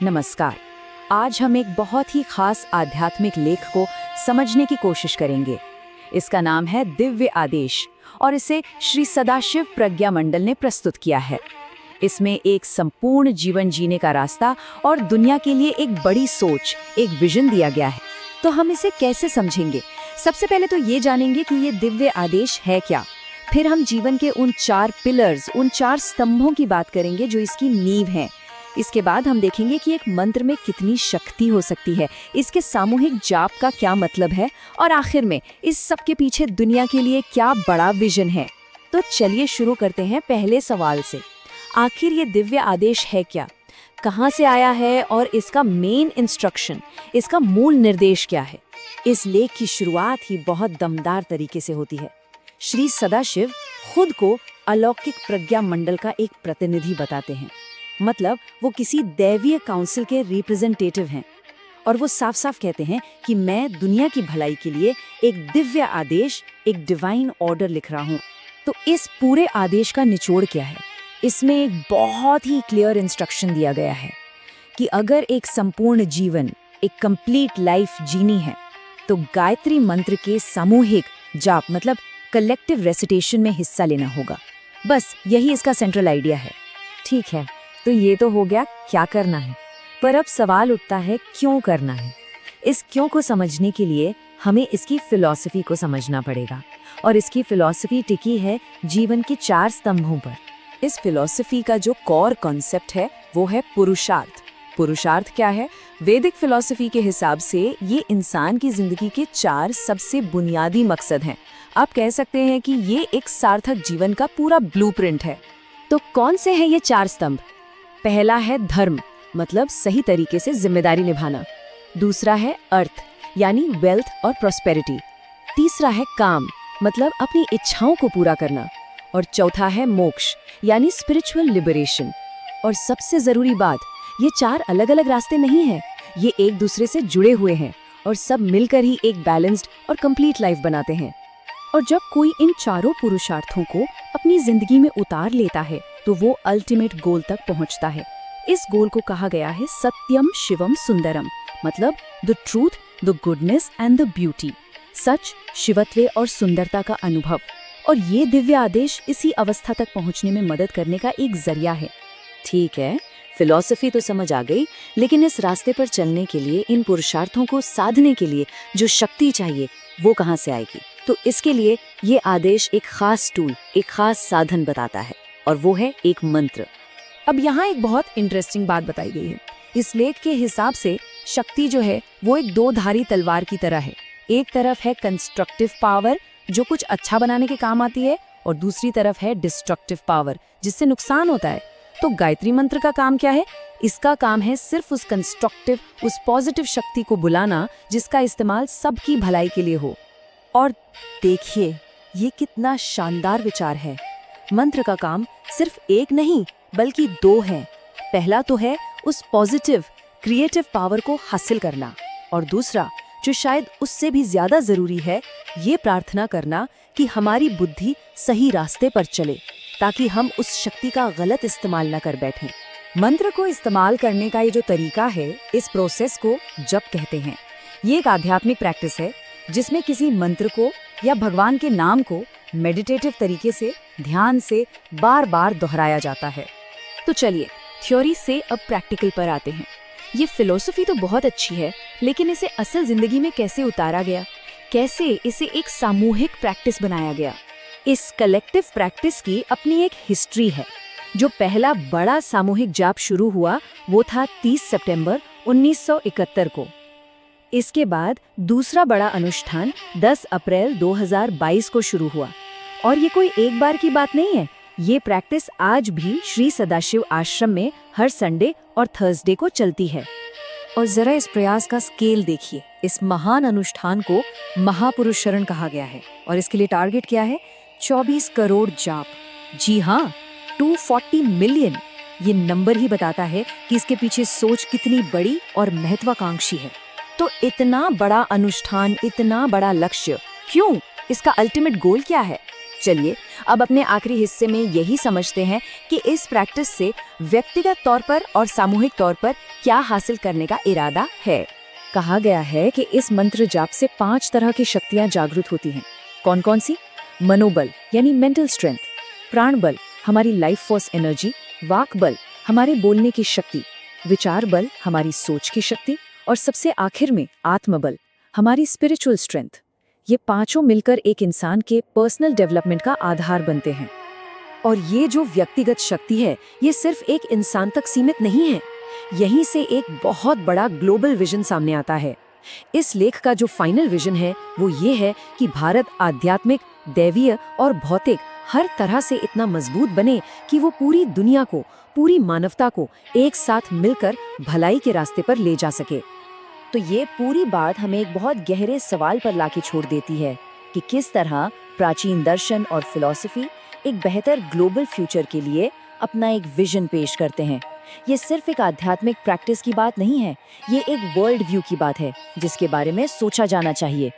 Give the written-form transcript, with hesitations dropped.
नमस्कार। आज हम एक बहुत ही खास आध्यात्मिक लेख को समझने की कोशिश करेंगे। इसका नाम है दिव्य आदेश और इसे श्री सदाशिव प्रज्ञा मंडल ने प्रस्तुत किया है। इसमें एक संपूर्ण जीवन जीने का रास्ता और दुनिया के लिए एक बड़ी सोच, एक विजन दिया गया है। तो हम इसे कैसे समझेंगे? सबसे पहले तो ये जानेंगे कि ये दिव्य आदेश है क्या। फिर हम जीवन के उन 4 पिलर्स, उन 4 स्तंभों की बात करेंगे जो इसकी नींव हैं। इसके बाद हम देखेंगे कि एक मंत्र में कितनी शक्ति हो सकती है, इसके सामूहिक जाप का क्या मतलब है और आखिर में इस सब के पीछे दुनिया के लिए क्या बड़ा विजन है। तो चलिए शुरू करते हैं पहले सवाल से। आखिर ये दिव्य आदेश है क्या, कहाँ से आया है और इसका मेन इंस्ट्रक्शन, इसका मूल निर्देश क्या है? इस लेख की शुरुआत ही बहुत दमदार तरीके से होती है। श्री सदाशिव खुद को अलौकिक प्रज्ञा मंडल का एक प्रतिनिधि बताते हैं, मतलब वो किसी दैवीय काउंसिल के रिप्रेजेंटेटिव हैं और वो साफ साफ कहते हैं कि मैं दुनिया की भलाई के लिए एक दिव्य आदेश, एक डिवाइन ऑर्डर लिख रहा हूँ। तो इस पूरे आदेश का निचोड़ क्या है? इसमें एक बहुत ही क्लियर इंस्ट्रक्शन दिया गया है कि अगर एक संपूर्ण जीवन, एक कंप्लीट लाइफ जीनी है तो गायत्री मंत्र के सामूहिक जाप, मतलब कलेक्टिव रेसिटेशन में हिस्सा लेना होगा। बस यही इसका सेंट्रल आइडिया है। ठीक है, तो ये तो हो गया क्या करना है, पर अब सवाल उठता है क्यों करना है। इस क्यों को समझने के लिए हमें इसकी फिलॉसफी को समझना पड़ेगा और इसकी फिलॉसफी टिकी है जीवन के 4 स्तंभों पर। इस फिलॉसफी का जो कोर कॉन्सेप्ट है वो है पुरुषार्थ। पुरुषार्थ क्या है? वैदिक फिलॉसफी के हिसाब से ये इंसान की जिंदगी के 4 सबसे बुनियादी मकसद हैं। आप कह सकते हैं कि ये एक सार्थक जीवन का पूरा ब्लूप्रिंट है। तो कौन से हैं ये 4 स्तंभ? पहला है धर्म, मतलब सही तरीके से जिम्मेदारी निभाना। दूसरा है अर्थ, यानी वेल्थ और प्रॉस्पेरिटी। तीसरा है काम, मतलब अपनी इच्छाओं को पूरा करना। और चौथा है मोक्ष, यानी स्पिरिचुअल लिबरेशन। और सबसे जरूरी बात, ये 4 अलग अलग रास्ते नहीं हैं, ये एक दूसरे से जुड़े हुए हैं और सब मिलकर ही एक बैलेंस्ड और कंप्लीट लाइफ बनाते हैं। और जब कोई इन चारों पुरुषार्थों को अपनी जिंदगी में उतार लेता है तो वो अल्टीमेट गोल तक पहुंचता है। इस गोल को कहा गया है सत्यम शिवम सुंदरम, मतलब the truth, the goodness and the beauty. सच, शिवत्व और सुंदरता का अनुभव। और ये दिव्य आदेश इसी अवस्था तक पहुंचने में मदद करने का एक जरिया है। ठीक है, फिलॉसफी तो समझ आ गई, लेकिन इस रास्ते पर चलने के लिए, इन पुरुषार्थों को साधने के लिए जो शक्ति चाहिए वो कहाँ से आएगी? तो इसके लिए ये आदेश एक खास टूल, एक खास साधन बताता है, और वो है एक मंत्र। अब यहाँ एक बहुत इंटरेस्टिंग बात बताई गई है। इस लेख के हिसाब से शक्ति जो है वो एक 2-धारी तलवार की तरह है। एक तरफ है कंस्ट्रक्टिव पावर जो कुछ अच्छा बनाने के काम आती है, और दूसरी तरफ है डिस्ट्रक्टिव पावर जिससे नुकसान होता है। तो गायत्री मंत्र का काम क्या है? इसका काम है सिर्फ उस कंस्ट्रक्टिव, उस पॉजिटिव शक्ति को बुलाना जिसका इस्तेमाल सबकी भलाई के लिए हो। और देखिए ये कितना शानदार विचार है। मंत्र का काम सिर्फ एक नहीं बल्कि 2 है। पहला तो है उस पॉजिटिव, क्रिएटिव पावर को हासिल करना, और दूसरा जो शायद उससे भी ज्यादा जरूरी है, ये प्रार्थना करना कि हमारी बुद्धि सही रास्ते पर चले ताकि हम उस शक्ति का गलत इस्तेमाल न कर बैठें। मंत्र को इस्तेमाल करने का ये जो तरीका है, इस प्रोसेस को जप कहते हैं। ये एक आध्यात्मिक प्रैक्टिस है जिसमें किसी मंत्र को या भगवान के नाम को मेडिटेटिव तरीके से, ध्यान से बार बार दोहराया जाता है। तो चलिए थ्योरी से अब प्रैक्टिकल पर आते हैं। ये फिलॉसफी तो बहुत अच्छी है, लेकिन इसे असल जिंदगी में कैसे उतारा गया? कैसे इसे एक सामूहिक प्रैक्टिस बनाया गया? इस कलेक्टिव प्रैक्टिस की अपनी एक हिस्ट्री है। जो पहला बड़ा सामूहिक जाप शुरू हुआ वो था 30 सितंबर 1971 को। इसके बाद दूसरा बड़ा अनुष्ठान 10 अप्रैल 2022 को शुरू हुआ। और ये कोई एक बार की बात नहीं है, ये प्रैक्टिस आज भी श्री सदाशिव आश्रम में हर संडे और थर्सडे को चलती है। और जरा इस प्रयास का स्केल देखिए। इस महान अनुष्ठान को महापुरुष शरण कहा गया है और इसके लिए टारगेट क्या है? 24 करोड़ जाप। जी हाँ, 240 मिलियन। ये नंबर ही बताता है कि इसके पीछे सोच कितनी बड़ी और महत्वाकांक्षी है। तो इतना बड़ा अनुष्ठान, इतना बड़ा लक्ष्य क्यों? इसका अल्टीमेट गोल क्या है? चलिए अब अपने आखिरी हिस्से में यही समझते हैं कि इस प्रैक्टिस से व्यक्तिगत तौर पर और सामूहिक तौर पर क्या हासिल करने का इरादा है। कहा गया है कि इस मंत्र जाप से 5 तरह की शक्तियां जागृत होती हैं। कौन कौन सी? मनोबल यानी मेंटल स्ट्रेंथ, प्राण बल हमारी लाइफ फोर्स एनर्जी, वाक बल हमारे बोलने की शक्ति, विचार बल हमारी सोच की शक्ति और सबसे आखिर में आत्मबल हमारी स्पिरिचुअल स्ट्रेंथ। ये पांचों मिलकर एक इंसान के पर्सनल डेवलपमेंट का आधार बनते हैं। और ये जो व्यक्तिगत शक्ति है ये सिर्फ एक इंसान तक सीमित नहीं है, यहीं से एक बहुत बड़ा ग्लोबल विजन सामने आता है। इस लेख का जो फाइनल विजन है वो ये है कि भारत आध्यात्मिक, दैवीय और भौतिक हर तरह से इतना मजबूत बने कि वो पूरी दुनिया को, पूरी मानवता को एक साथ मिलकर भलाई के रास्ते पर ले जा सके। तो ये पूरी बात हमें एक बहुत गहरे सवाल पर लाके छोड़ देती है कि किस तरह प्राचीन दर्शन और फिलॉसफी एक बेहतर ग्लोबल फ्यूचर के लिए अपना एक विजन पेश करते हैं। ये सिर्फ एक आध्यात्मिक प्रैक्टिस की बात नहीं है, ये एक वर्ल्ड व्यू की बात है जिसके बारे में सोचा जाना चाहिए।